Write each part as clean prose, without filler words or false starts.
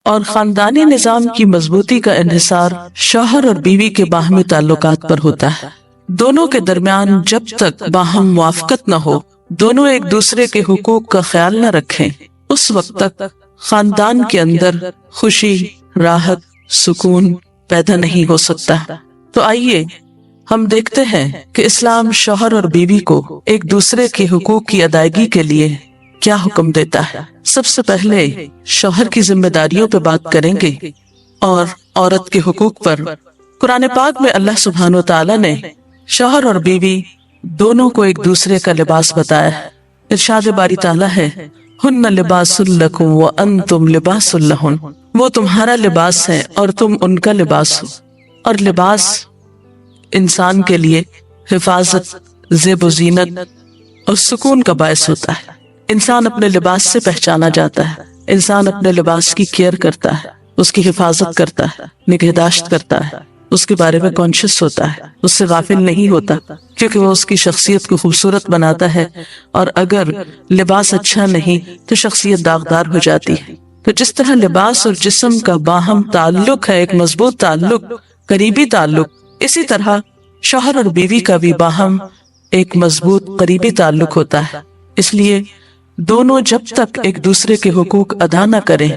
اور خاندانی نظام کی مضبوطی کا انحصار شوہر اور بیوی کے باہمی تعلقات پر ہوتا ہے۔ دونوں کے درمیان جب تک باہم موافقت نہ ہو، دونوں ایک دوسرے کے حقوق کا خیال نہ رکھیں، اس وقت تک خاندان کے اندر خوشی، راحت، سکون پیدا نہیں ہو سکتا۔ تو آئیے ہم دیکھتے ہیں کہ اسلام شوہر اور بیوی کو ایک دوسرے کے حقوق کی ادائیگی کے لیے کیا حکم دیتا ہے۔ سب سے پہلے شوہر کی ذمہ داریوں پہ بات کریں گے اور عورت کے حقوق پر۔ قرآن پاک میں اللہ سبحانہ و تعالیٰ نے شوہر اور بیوی دونوں کو ایک دوسرے کا لباس بتایا ہے۔ ارشاد باری تعالیٰ ہے، ہن لباس لکم وانتم لباس لہن، وہ تمہارا لباس ہے اور تم ان کا لباس ہو۔ اور لباس انسان کے لیے حفاظت، زیب و زینت اور سکون کا باعث ہوتا ہے۔ انسان اپنے لباس سے پہچانا جاتا ہے، انسان اپنے لباس کی کیئر کرتا ہے، اس کی حفاظت کرتا ہے، نگہداشت کرتا ہے، اس کے بارے میں کانشیس ہوتا ہے، اس سے غافل نہیں ہوتا، کیونکہ وہ اس کی شخصیت کو خوبصورت بناتا ہے۔ اور اگر لباس اچھا نہیں تو شخصیت داغدار ہو جاتی ہے۔ تو جس طرح لباس اور جسم کا باہم تعلق ہے، ایک مضبوط تعلق، قریبی تعلق، اسی طرح شوہر اور بیوی کا بھی باہم ایک مضبوط قریبی تعلق ہوتا ہے۔ اس لیے دونوں جب تک ایک دوسرے کے حقوق ادا نہ کریں،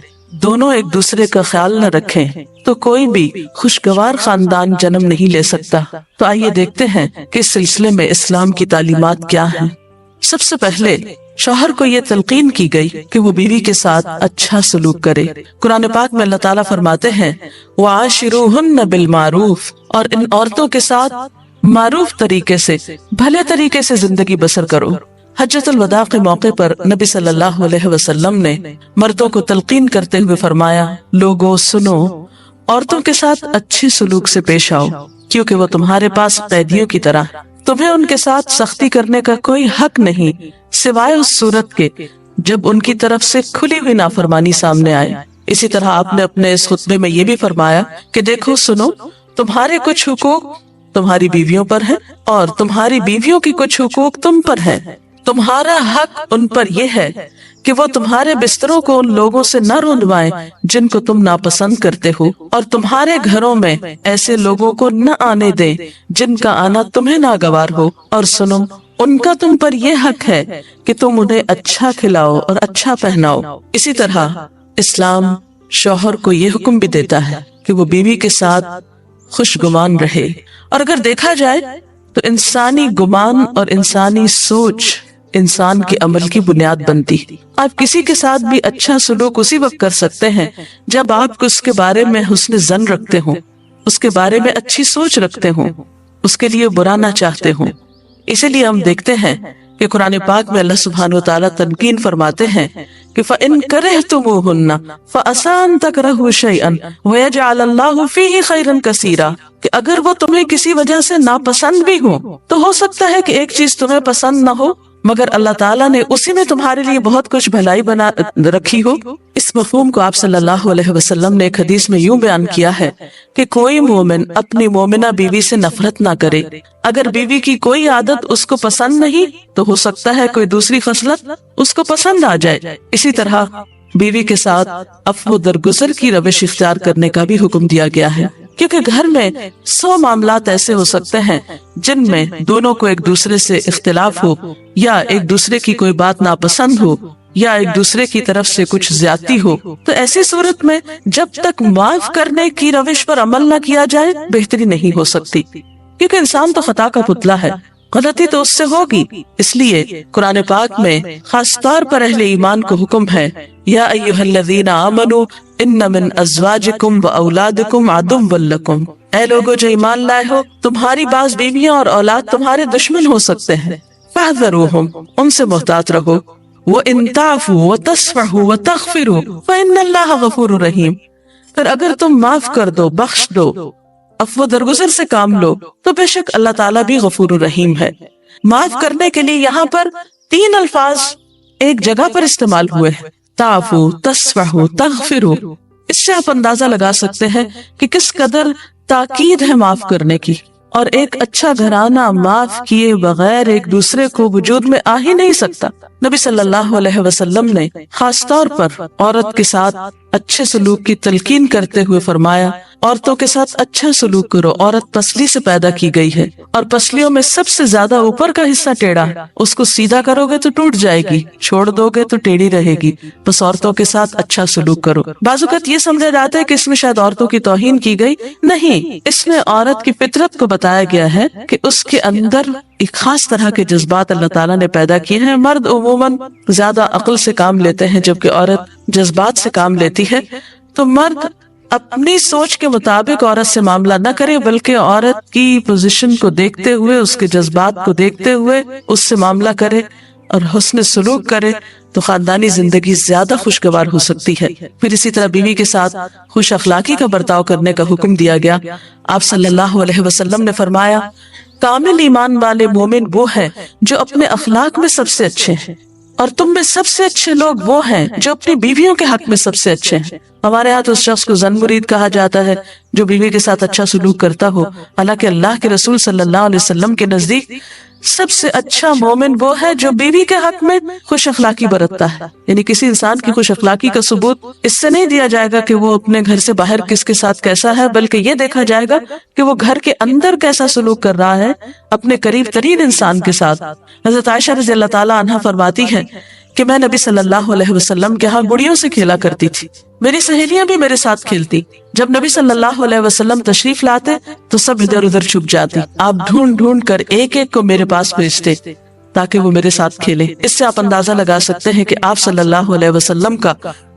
دونوں ایک دوسرے کا خیال نہ رکھیں، تو کوئی بھی خوشگوار خاندان جنم نہیں لے سکتا۔ تو آئیے دیکھتے ہیں کہ اس سلسلے میں اسلام کی تعلیمات کیا ہیں۔ سب سے پہلے شوہر کو یہ تلقین کی گئی کہ وہ بیوی کے ساتھ اچھا سلوک کرے۔ قرآن پاک میں اللہ تعالیٰ فرماتے ہیں، وَعَاشِرُوهُنَّ بِالْمَعْرُوفِ، اور ان عورتوں کے ساتھ معروف طریقے سے، بھلے طریقے سے زندگی بسر کرو۔ حجۃ الوداع کے موقع پر نبی صلی اللہ علیہ وسلم نے مردوں کو تلقین کرتے ہوئے فرمایا، لوگو سنو، عورتوں کے ساتھ اچھے سلوک سے پیش آؤ، کیونکہ وہ تمہارے پاس قیدیوں کی طرح، تمہیں ان کے ساتھ سختی کرنے کا کوئی حق نہیں سوائے اس صورت کے جب ان کی طرف سے کھلی ہوئی نافرمانی سامنے آئے۔ اسی طرح آپ نے اپنے اس خطبے میں یہ بھی فرمایا کہ دیکھو سنو، تمہارے کچھ حقوق تمہاری بیویوں پر ہیں اور تمہاری بیویوں کی کچھ حقوق تم پر ہیں۔ تمہارا حق ان پر یہ ہے کہ وہ تمہارے بستروں کو ان لوگوں سے نہ روندوائیں جن کو تم ناپسند کرتے ہو، اور تمہارے گھروں میں ایسے لوگوں کو نہ آنے دیں جن کا آنا تمہیں ناگوار ہو، اور سنو، ان کا تم پر یہ حق ہے کہ تم انہیں اچھا کھلاؤ اور اچھا پہناؤ۔ اسی طرح اسلام شوہر کو یہ حکم بھی دیتا ہے کہ وہ بیوی کے ساتھ خوش گمان رہے۔ اور اگر دیکھا جائے تو انسانی گمان اور انسانی سوچ انسان کے عمل کی بنیاد بنتی۔ آپ کسی کے ساتھ بھی اچھا سلوک اسی وقت کر سکتے ہیں جب آپ اس کے بارے میں حسن ظن رکھتے ہوں، اس کے بارے میں اچھی سوچ رکھتے ہوں، اس کے لیے برا نہ چاہتے ہوں۔ اسی لیے ہم دیکھتے ہیں کہ قرآن پاک میں اللہ سبحانہ وتعالیٰ تنقین فرماتے ہیں کہ فَإِن كَرِهْتُمُوهُنَّ فَعَسَىٰ أَن تَكْرَهُوا شَيْئًا وَيَجْعَلَ اللَّهُ فِيهِ خَيْرًا كَثِيرًا، کہ اگر وہ تمہیں کسی وجہ سے ناپسند بھی ہوں تو ہو سکتا ہے کہ ایک چیز تمہیں پسند نہ ہو، مگر اللہ تعالیٰ نے اسی میں تمہارے لیے بہت کچھ بھلائی بنا رکھی ہو۔ اس مفہوم کو آپ صلی اللہ علیہ وسلم نے ایک حدیث میں یوں بیان کیا ہے کہ کوئی مومن اپنی مومنہ بیوی سے نفرت نہ کرے۔ اگر بیوی کی کوئی عادت اس کو پسند نہیں تو ہو سکتا ہے کوئی دوسری خصلت اس کو پسند آ جائے۔ اسی طرح بیوی کے ساتھ عفو درگزر کی روش اختیار کرنے کا بھی حکم دیا گیا ہے، کیونکہ گھر میں 100 معاملات ایسے ہو سکتے ہیں جن میں دونوں کو ایک دوسرے سے اختلاف ہو، یا ایک دوسرے کی کوئی بات ناپسند ہو، یا ایک دوسرے کی طرف سے کچھ زیادتی ہو۔ تو ایسی صورت میں جب تک معاف کرنے کی روش پر عمل نہ کیا جائے بہتری نہیں ہو سکتی، کیونکہ انسان تو خطا کا پتلا ہے، غلطی تو اس سے ہوگی۔ اس لیے قرآن پاک میں خاص طور پر اہل ایمان کو حکم ہے، یا ایھا الذین آمنوا ان من ازواجکم و اولادکم عدو لکم، اے لوگو جو ایمان لائے ہو، تمہاری بعض بیویاں اور اولاد تمہارے دشمن ہو سکتے ہیں، فاحذروہم، ان سے محتاط رہو، وَإِن تَعْفُوا وَتَصْفَحُوا وَتَغْفِرُوا فَإِنَّ اللَّهَ غَفُورٌ رَحِيمٌ، پھر اگر تم معاف کر دو، بخش دو، عفو درگزر سے کام لو، تو بے شک اللہ تعالیٰ بھی غفور الرحیم ہے۔ معاف کرنے کے لیے یہاں پر 3 الفاظ ایک جگہ پر استعمال ہوئے ہیں، تعفو، تصفحو، تغفرو۔ اس سے آپ اندازہ لگا سکتے ہیں کہ کس قدر تاکید ہے معاف کرنے کی۔ اور ایک اچھا گھرانہ معاف کیے بغیر ایک دوسرے کو وجود میں آ ہی نہیں سکتا۔ نبی صلی اللہ علیہ وسلم نے خاص طور پر عورت کے ساتھ اچھے سلوک کی تلقین کرتے ہوئے فرمایا، عورتوں کے ساتھ اچھا سلوک کرو، عورت پسلی سے پیدا کی گئی ہے اور پسلیوں میں سب سے زیادہ اوپر کا حصہ ٹیڑھا ہے، اس کو سیدھا کرو گے تو ٹوٹ جائے گی، چھوڑ دو گے تو ٹیڑھی رہے گی، بس عورتوں کے ساتھ اچھا سلوک کرو۔ بعض اوقات یہ سمجھا جاتا ہے کہ اس میں شاید عورتوں کی توہین کی گئی، نہیں، اس میں عورت کی فطرت کو بتایا گیا ہے کہ اس کے اندر ایک خاص طرح کے جذبات اللہ تعالیٰ نے پیدا کیے ہیں۔ مرد عموماً زیادہ عقل سے کام لیتے ہیں جبکہ عورت جذبات سے کام لیتی ہے، تو مرد اپنی سوچ کے مطابق عورت سے معاملہ نہ کرے بلکہ عورت کی پوزیشن کو دیکھتے ہوئے، اس کے جذبات کو دیکھتے ہوئے اس سے معاملہ کرے اور حسن سلوک کرے تو خاندانی زندگی زیادہ خوشگوار ہو سکتی ہے۔ پھر اسی طرح بیوی کے ساتھ خوش اخلاقی کا برتاؤ کرنے کا حکم دیا گیا۔ آپ صلی اللہ علیہ وسلم نے فرمایا، کامل ایمان والے مومن وہ ہیں جو اپنے اخلاق میں سب سے اچھے ہیں، اور تم میں سب سے اچھے لوگ وہ ہیں جو اپنی بیویوں کے حق میں سب سے اچھے ہیں۔ ہمارے ہاں تو اس شخص کو زن مرید کہا جاتا ہے جو بیوی کے ساتھ اچھا سلوک کرتا ہو، حالانکہ اللہ کے رسول صلی اللہ علیہ وسلم کے نزدیک سب سے اچھا مومن وہ ہے جو بیوی کے حق میں خوش اخلاقی برتتا ہے۔ یعنی کسی انسان کی خوش اخلاقی کا ثبوت اس سے نہیں دیا جائے گا کہ وہ اپنے گھر سے باہر کس کے ساتھ کیسا ہے، بلکہ یہ دیکھا جائے گا کہ وہ گھر کے اندر کیسا سلوک کر رہا ہے اپنے قریب ترین انسان کے ساتھ۔ حضرت عائشہ رضی اللہ تعالی عنہا فرماتی ہیں کہ میں نبی صلی اللہ علیہ وسلم کے ہاں گڑیوں سے کھیلا کرتی تھی، میری سہیلیاں بھی میرے ساتھ کھیلتی، جب نبی صلی اللہ علیہ وسلم تشریف لاتے تو سب ادھر ادھر چھپ جاتی، آپ ڈھونڈ ڈھونڈ کر ایک ایک کو میرے پاس بھیجتے تاکہ وہ میرے ساتھ کھیلے۔ اس سے آپ اندازہ لگا سکتے ہیں کہ آپ صلی اللہ علیہ وسلم کا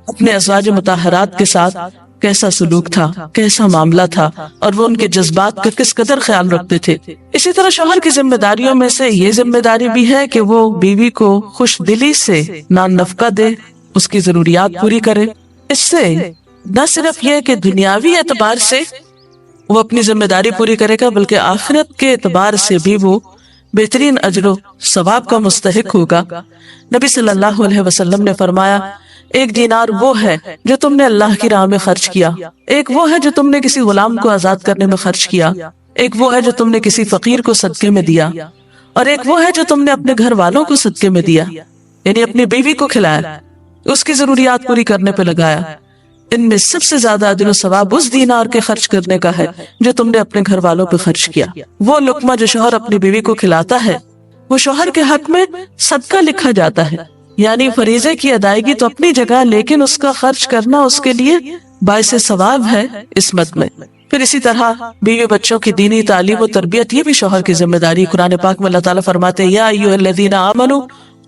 اپنے ازواج مطہرات کے ساتھ کیسا سلوک تھا، کیسا معاملہ تھا، اور وہ ان کے جذبات کا کس قدر خیال رکھتے تھے۔ اسی طرح شوہر کی ذمہ داریوں میں سے یہ ذمہ داری بھی ہے کہ وہ بیوی کو خوش دلی سے نان نفقہ دے، اس کی ضروریات پوری کرے۔ اس سے نہ صرف یہ کہ دنیاوی اعتبار سے وہ اپنی ذمہ داری پوری کرے گا بلکہ آخرت کے اعتبار سے بھی وہ بہترین اجر و ثواب کا مستحق ہوگا۔ نبی صلی اللہ علیہ وسلم نے فرمایا، ایک دینار وہ ہے جو تم نے اللہ کی راہ میں خرچ کیا، ایک وہ ہے جو تم نے کسی غلام کو آزاد کرنے میں خرچ کیا، ایک وہ ہے جو تم نے کسی فقیر کو صدقے میں دیا، اور ایک وہ ہے جو تم نے اپنے گھر والوں کو صدقے میں دیا، یعنی اپنی بیوی کو کھلایا، اس کی ضروریات پوری کرنے پہ لگایا۔ ان میں سب سے زیادہ اجر و ثواب اس دینار کے خرچ کرنے کا ہے جو تم نے اپنے گھر والوں پہ خرچ کیا۔ وہ لقمہ جو شوہر اپنی بیوی کو کھلاتا ہے وہ شوہر کے حق میں صدقہ لکھا جاتا ہے، یعنی فریضے کی ادائیگی تو اپنی جگہ، لیکن اس کا خرچ کرنا اس کے لیے باعث ثواب ہے اس مد میں۔ پھر اسی طرح بیوی بچوں کی دینی تعلیم و تربیت یہ بھی شوہر کی ذمہ داری۔ قرآن پاک میں اللہ تعالیٰ فرماتے ہیں، یا ایھا الذین آمنوا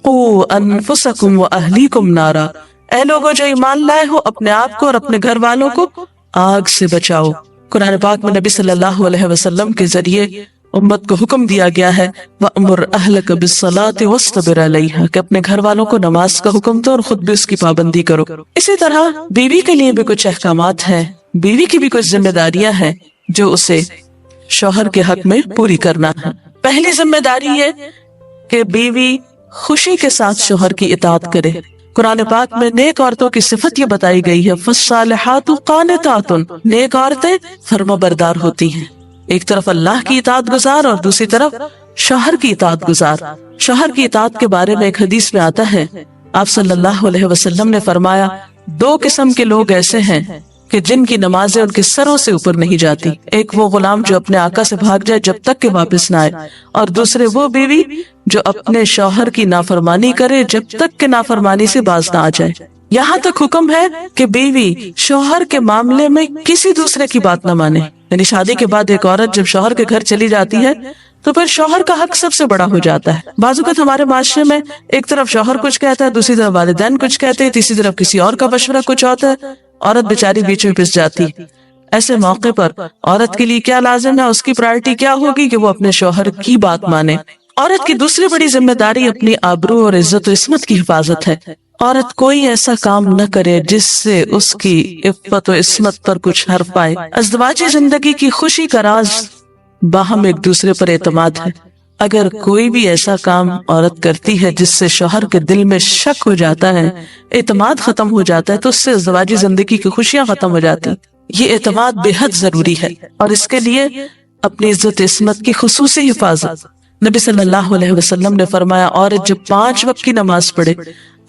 قوا انفسکم واہلیکم نارا، اے لوگوں جو ایمان لائے ہو اپنے آپ کو اور اپنے گھر والوں کو آگ سے بچاؤ۔ قرآن پاک میں نبی صلی اللہ علیہ وسلم کے ذریعے امت کو حکم دیا گیا ہے وَأْمُرْ أَهْلَكَ بِالصَّلَاةِ وَاصْطَبِرْ عَلَيْهَا، کہ اپنے گھر والوں کو نماز کا حکم دو اور خود بھی اس کی پابندی کرو۔ اسی طرح بیوی کے لیے بھی کچھ احکامات ہیں، بیوی کی بھی کچھ ذمہ داریاں ہیں جو اسے شوہر کے حق میں پوری کرنا ہے۔ پہلی ذمہ داری یہ کہ بیوی خوشی کے ساتھ شوہر کی اطاعت کرے۔ قرآن پاک میں نیک عورتوں کی صفت یہ بتائی گئی ہے، فَالصَّالِحَاتُ قَانِتَاتٌ، نیک عورتیں فرما بردار ہوتی ہیں، ایک طرف اللہ کی اطاعت گزار اور دوسری طرف شوہر کی اطاعت گزار۔ شوہر کی اطاعت کے بارے میں ایک حدیث میں آتا ہے، آپ صلی اللہ علیہ وسلم نے فرمایا، دو قسم کے لوگ ایسے ہیں کہ جن کی نمازیں ان کے سروں سے اوپر نہیں جاتی، ایک وہ غلام جو اپنے آقا سے بھاگ جائے جب تک کہ واپس نہ آئے، اور دوسرے وہ بیوی جو اپنے شوہر کی نافرمانی کرے جب تک کہ نافرمانی سے باز نہ آ جائے۔ یہاں تک حکم ہے کہ بیوی شوہر کے معاملے میں کسی دوسرے کی بات نہ مانے، یعنی شادی کے بعد ایک عورت جب شوہر کے گھر چلی جاتی ہے تو پھر شوہر کا حق سب سے بڑا ہو جاتا ہے۔ بعض اوقات ہمارے معاشرے میں ایک طرف شوہر کچھ کہتا ہے، دوسری طرف والدین کچھ کہتے ہیں، تیسری طرف کسی اور کا مشورہ کچھ ہوتا ہے، عورت بیچاری بیچ میں پس جاتی ہے۔ ایسے موقع پر عورت کے لیے کیا لازم ہے، اس کی پرائرٹی کیا ہوگی کہ وہ اپنے شوہر کی بات مانے۔ عورت کی دوسری بڑی ذمہ داری اپنی آبرو اور عزت و عصمت کی حفاظت ہے۔ عورت کوئی ایسا کام نہ کرے جس سے اس کی عفت و عصمت پر کچھ حرف پائے۔ ازدواجی زندگی کی خوشی کا راز باہم ایک دوسرے پر اعتماد ہے۔ اگر کوئی بھی ایسا کام عورت کرتی ہے جس سے شوہر کے دل میں شک ہو جاتا ہے، اعتماد ختم ہو جاتا ہے، تو اس سے ازدواجی زندگی کی خوشیاں ختم ہو جاتی ہیں۔ یہ اعتماد بے حد ضروری ہے، اور اس کے لیے اپنی عزت عصمت کی خصوصی حفاظت۔ نبی صلی اللہ علیہ وسلم نے فرمایا عورت جب 5 وقت کی نماز پڑھے،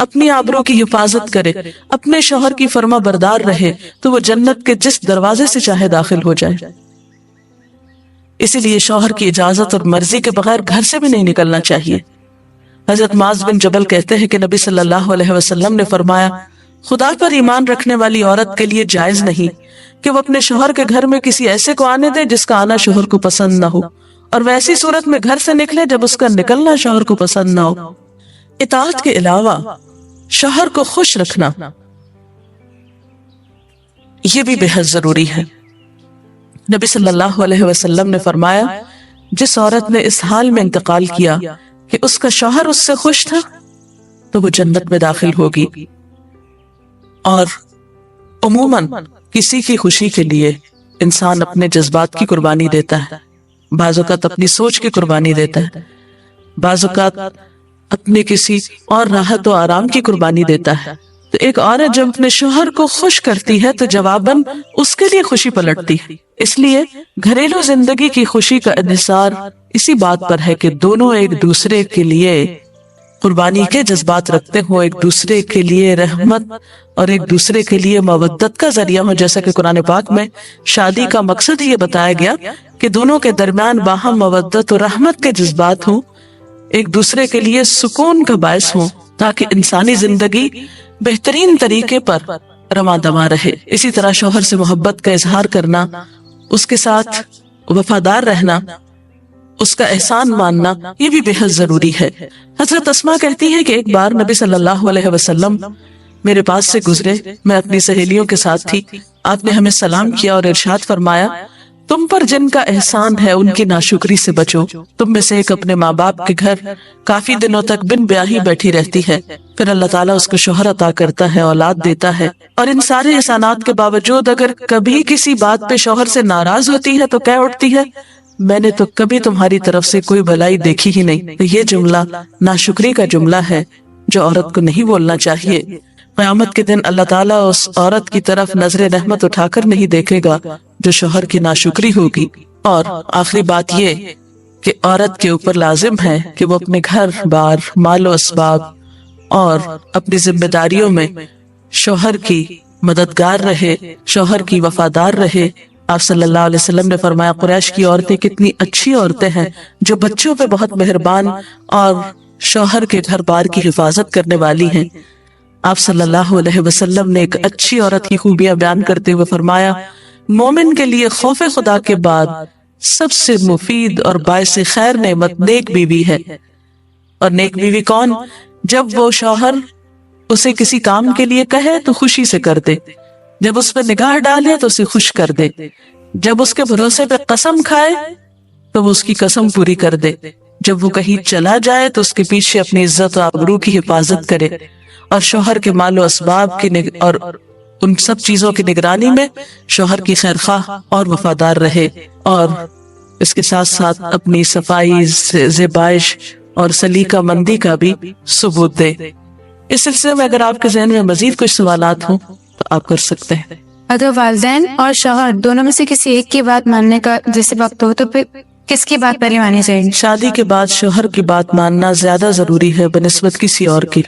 اپنی آبرو کی حفاظت کرے، اپنے شوہر کی فرما بردار رہے تو وہ جنت کے جس دروازے سے چاہے داخل ہو جائے۔ اسی لیے شوہر کی اجازت اور مرضی کے بغیر گھر سے بھی نہیں نکلنا چاہیے۔ حضرت معاذ بن جبل کہتے ہیں کہ نبی صلی اللہ علیہ وسلم نے فرمایا خدا پر ایمان رکھنے والی عورت کے لیے جائز نہیں کہ وہ اپنے شوہر کے گھر میں کسی ایسے کو آنے دے جس کا آنا شوہر کو پسند نہ ہو، اور ویسی صورت میں گھر سے نکلے جب اس کا نکلنا شوہر کو پسند نہ ہو۔ اطاعت کے علاوہ شوہر کو خوش رکھنا یہ بھی بے حد ضروری ہے۔ نبی صلی اللہ علیہ وسلم نے فرمایا جس عورت نے اس حال میں انتقال کیا کہ اس کا شوہر اس سے خوش تھا تو وہ جنت میں داخل ہوگی۔ اور عموماً کسی کی خوشی کے لیے انسان اپنے جذبات کی قربانی دیتا ہے، بعض اوقات اپنی سوچ کی قربانی دیتا ہے، بعض اوقات اپنے کسی اور راحت و آرام کی قربانی دیتا ہے۔ تو ایک عورت جب اپنے شوہر کو خوش کرتی ہے تو جواباً اس کے لیے خوشی پلٹتی ہے۔ اس لیے گھریلو زندگی کی خوشی کا انحصار اسی بات پر ہے کہ دونوں ایک دوسرے کے لیے قربانی کے جذبات رکھتے ہوں، ایک دوسرے کے لیے رحمت اور ایک دوسرے کے لیے مودت کا ذریعہ ہو، جیسا کہ قرآن پاک میں شادی کا مقصد یہ بتایا گیا کہ دونوں کے درمیان باہم مودت اور رحمت کے جذبات ہوں، ایک دوسرے کے لیے سکون کا باعث ہوں، تاکہ انسانی زندگی بہترین طریقے پر رواں دواں رہے۔ اسی طرح شوہر سے محبت کا اظہار کرنا، اس کے ساتھ وفادار رہنا، اس کا احسان ماننا یہ بھی بے حد ضروری ہے۔ حضرت اسماء کہتی ہے کہ ایک بار نبی صلی اللہ علیہ وسلم میرے پاس سے گزرے، میں اپنی سہیلیوں کے ساتھ تھی، آپ نے ہمیں سلام کیا اور ارشاد فرمایا تم پر جن کا احسان ہے ان کی ناشکری سے بچو۔ تم میں سے ایک اپنے ماں باپ کے گھر کافی دنوں تک بن بیاہی بیٹھی رہتی ہے، پھر اللہ تعالیٰ اس کو شوہر عطا کرتا ہے، اولاد دیتا ہے، اور ان سارے احسانات کے باوجود اگر کبھی کسی بات پہ شوہر سے ناراض ہوتی ہے تو کہہ اٹھتی ہے میں نے تو کبھی تمہاری طرف سے کوئی بھلائی دیکھی ہی نہیں۔ تو یہ جملہ ناشکری کا جملہ ہے جو عورت کو نہیں بولنا چاہیے۔ قیامت کے دن اللہ تعالیٰ اس عورت کی طرف نظر رحمت اٹھا کر نہیں دیکھے گا جو شوہر کی ناشکری ہوگی۔ اور آخری بات یہ کہ عورت کے اوپر لازم ہے کہ وہ اپنے گھر بار، مال و اسباب اور اپنی ذمہ داریوں میں شوہر کی مددگار رہے، شوہر کی وفادار رہے۔ آپ صلی اللہ علیہ وسلم نے فرمایا قریش کی عورتیں کتنی اچھی عورتیں ہیں جو بچوں پہ بہت مہربان اور شوہر کے گھر بار کی حفاظت کرنے والی ہیں۔ آپ صلی اللہ علیہ وسلم نے ایک اچھی عورت کی خوبیاں بیان کرتے ہوئے فرمایا مومن کے لیے خوف خدا کے بعد سب سے مفید اور باعث خیر نعمت نیک بیوی ہے۔ اور نیک بیوی کون؟ جب وہ شوہر اسے کسی کام کے لیے کہے تو خوشی سے کر دے، جب اس پہ نگاہ ڈالے تو اسے خوش کر دے، جب اس کے بھروسے پہ قسم کھائے تو وہ اس کی قسم پوری کر دے، جب وہ کہیں چلا جائے تو اس کے پیچھے اپنی عزت و آبرو کی حفاظت کرے، اور شوہر کے مال و اسباب کی اور ان سب چیزوں کی نگرانی میں شوہر کی خیرخواہ اور وفادار رہے، اور اس کے ساتھ ساتھ اپنی صفائی، زیبائش اور سلیقہ مندی کا بھی ثبوت دے۔ اس سلسلے میں اگر آپ کے ذہن میں مزید کچھ سوالات ہوں تو آپ کر سکتے ہیں۔ اگر والدین اور شوہر دونوں میں سے کسی ایک کی بات ماننے کا جیسے وقت ہو تو پھر کس کی بات پہلے مانی چاہیے؟ شادی کے بعد شوہر کی بات ماننا زیادہ ضروری ہے بنسبت کسی اور کی،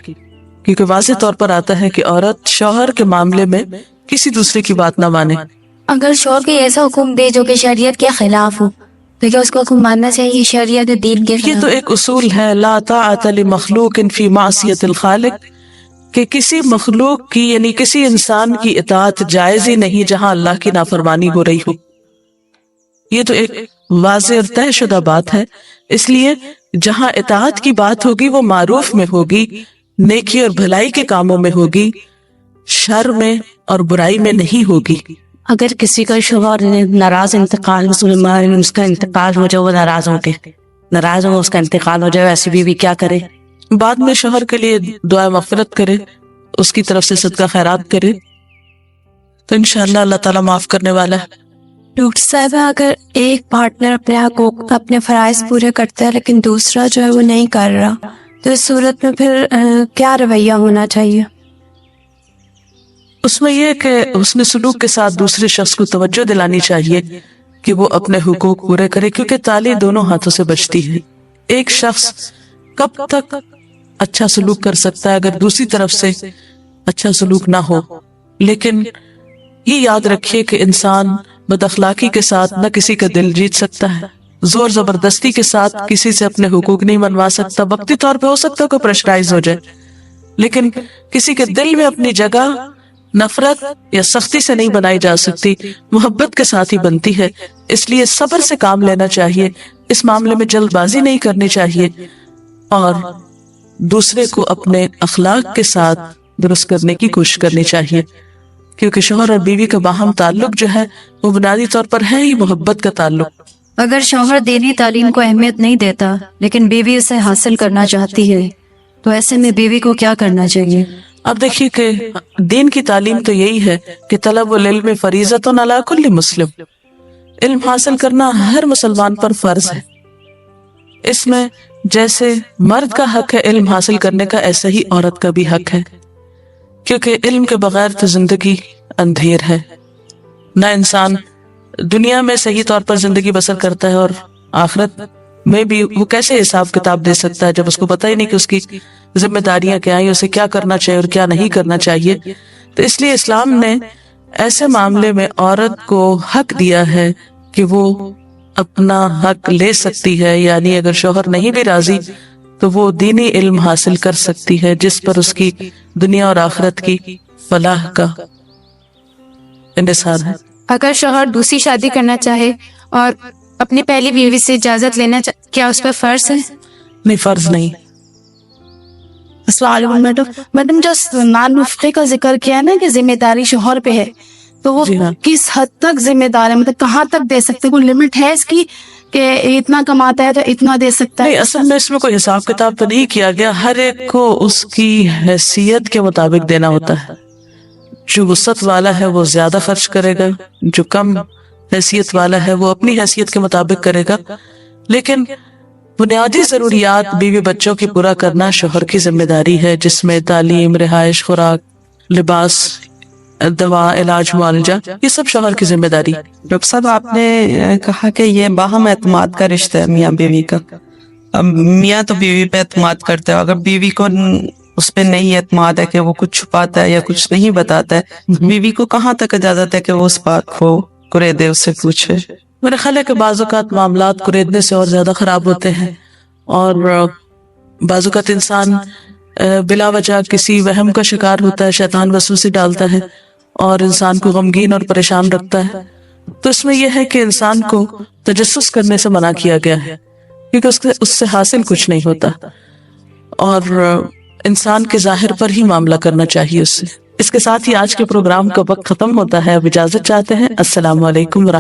کیونکہ واضح طور پر آتا ہے کہ عورت شوہر کے معاملے میں کسی دوسرے کی بات نہ مانے۔ اگر شوہر کوئی ایسا حکم دے جو کہ شریعت کے خلاف ہو تو کیا اس کو حکم ماننا چاہیے شریعت دین کے یہ خلاف؟ تو ایک اصول ہے لا طاعت لمخلوق فی معصیت الخالق، کہ کسی مخلوق کی یعنی کسی انسان کی اطاعت جائز ہی نہیں جہاں اللہ کی نافرمانی ہو رہی ہو۔ یہ تو ایک واضح اور طے شدہ بات ہے، اس لیے جہاں اطاعت کی بات ہوگی وہ معروف میں ہوگی، نیکی اور بھلائی کے کاموں میں ہوگی، شر میں اور برائی میں نہیں ہوگی۔ اگر کسی کا شوہر ناراض انتقال مسلمان اس کا انتقال ہو جائے، وہ ناراض ہو اس کا انتقال ہو جائے، ایسی بیوی کیا کرے؟ بعد میں شوہر کے لیے دعا مغفرت کرے، اس کی طرف سے صدقہ خیرات کرے تو انشاءاللہ اللہ تعالیٰ معاف کرنے والا ہے۔ ڈاکٹر صاحبہ اگر ایک پارٹنر اپنے حقوق اپنے فرائض پورے کرتا ہے لیکن دوسرا جو ہے وہ نہیں کر رہا تو اس صورت میں پھر کیا رویہ ہونا چاہیے؟ اس میں یہ کہ حسن سلوک کے ساتھ دوسرے شخص کو توجہ دلانی چاہیے کہ وہ اپنے حقوق پورے کرے، کیونکہ تالی دونوں ہاتھوں سے بجتی ہے۔ ایک شخص کب تک اچھا سلوک کر سکتا ہے اگر دوسری طرف سے اچھا سلوک نہ ہو؟ لیکن یہ یاد رکھیے کہ انسان بد اخلاقی کے ساتھ نہ کسی کا دل جیت سکتا ہے، زور زبردستی کے ساتھ کسی سے اپنے حقوق نہیں منوا سکتا۔ وقتی طور پہ ہو سکتا ہے کوئی پریشرائز ہو جائے، لیکن کسی کے دل میں اپنی جگہ نفرت یا سختی سے نہیں بنائی جا سکتی، محبت کے ساتھ ہی بنتی ہے۔ اس لیے صبر سے کام لینا چاہیے، اس معاملے میں جلد بازی نہیں کرنی چاہیے، اور دوسرے کو اپنے اخلاق کے ساتھ درست کرنے کی کوشش کرنی چاہیے، کیونکہ شوہر اور بیوی کا باہم تعلق جو ہے وہ بنیادی طور پر ہے ہی محبت کا تعلق۔ اگر شوہر دینی تعلیم کو اہمیت نہیں دیتا لیکن بیوی اسے حاصل کرنا چاہتی ہے تو ایسے میں بیوی کو کیا کرنا چاہیے؟ اب دیکھیے کہ دین کی تعلیم تو یہی ہے کہ طلب العلم فریضۃ علی کل مسلم، علم حاصل کرنا ہر مسلمان پر فرض ہے۔ اس میں جیسے مرد کا حق ہے علم حاصل کرنے کا، ایسا ہی عورت کا بھی حق ہے، کیونکہ علم کے بغیر تو زندگی اندھیر ہے۔ نہ انسان دنیا میں صحیح طور پر زندگی بسر کرتا ہے، اور آخرت میں بھی وہ کیسے حساب کتاب دے سکتا ہے جب اس کو پتہ ہی نہیں کہ اس کی ذمہ داریاں کیا ہیں، اسے کیا کرنا چاہیے اور کیا نہیں کرنا چاہیے۔ تو اس لیے اسلام نے ایسے معاملے میں عورت کو حق دیا ہے کہ وہ اپنا حق لے سکتی ہے، یعنی اگر شوہر نہیں بھی راضی تو وہ دینی علم حاصل کر سکتی ہے جس پر اس کی دنیا اور آخرت کی فلاح کا انحصار ہے۔ اگر شوہر دوسری شادی کرنا چاہے اور اپنی پہلی بیوی سے اجازت لینا کیا اس پر فرض ہے؟ نہیں، فرض نہیں۔ السلام علیکم میڈم، جو سنان نفقے کا ذکر کیا ہے نا کہ ذمہ داری شوہر پہ ہے، تو وہ جی ہاں۔ کس حد تک ذمہ دار ہے؟ مطلب کہاں تک دے سکتے؟ کوئی لمٹ ہے اس کی کہ اتنا کماتا ہے تو اتنا دے سکتا نہیں، ہے؟ اصل میں اس میں کوئی حساب کتاب تو نہیں کیا گیا، ہر ایک کو اس کی حیثیت کے مطابق دینا ہوتا ہے۔ جو وسعت والا ہے وہ زیادہ خرچ کرے گا، جو کم حیثیت والا ہے وہ اپنی حیثیت کے مطابق کرے گا، لیکن بنیادی ضروریات بیوی بچوں کی پورا کرنا شوہر کی ذمہ داری ہے، جس میں تعلیم، رہائش، خوراک، لباس، دوا، علاج، معالجہ، یہ سب شوہر کی ذمہ داری۔ ڈاکٹر صاحب، آپ نے کہا کہ یہ باہم اعتماد کا رشتہ ہے میاں بیوی کا۔ اب میاں تو بیوی پہ اعتماد کرتا ہے، اگر بیوی کو اس پہ نہیں اعتماد ہے کہ وہ کچھ چھپاتا ہے یا کچھ نہیں بتاتا ہے، بیوی کو کہاں تک اجازت ہے کہ وہ اس بات کو کریدے، اس سے پوچھے؟ میرا خیال ہے کہ بعض اوقات معاملات کریدنے سے اور زیادہ خراب ہوتے ہیں، اور بعض اوقات انسان بلا وجہ کسی وہم کا شکار ہوتا ہے، شیطان وسوسے ڈالتا ہے اور انسان کو غمگین اور پریشان رکھتا ہے۔ تو اس میں یہ ہے کہ انسان کو تجسس کرنے سے منع کیا گیا ہے، کیونکہ اس سے حاصل کچھ نہیں ہوتا، اور انسان کے ظاہر پر ہی معاملہ کرنا چاہیے اس سے۔ اس کے ساتھ ہی آج کے پروگرام کا وقت ختم ہوتا ہے، اب اجازت چاہتے ہیں۔ السلام علیکم ورحمۃ اللہ۔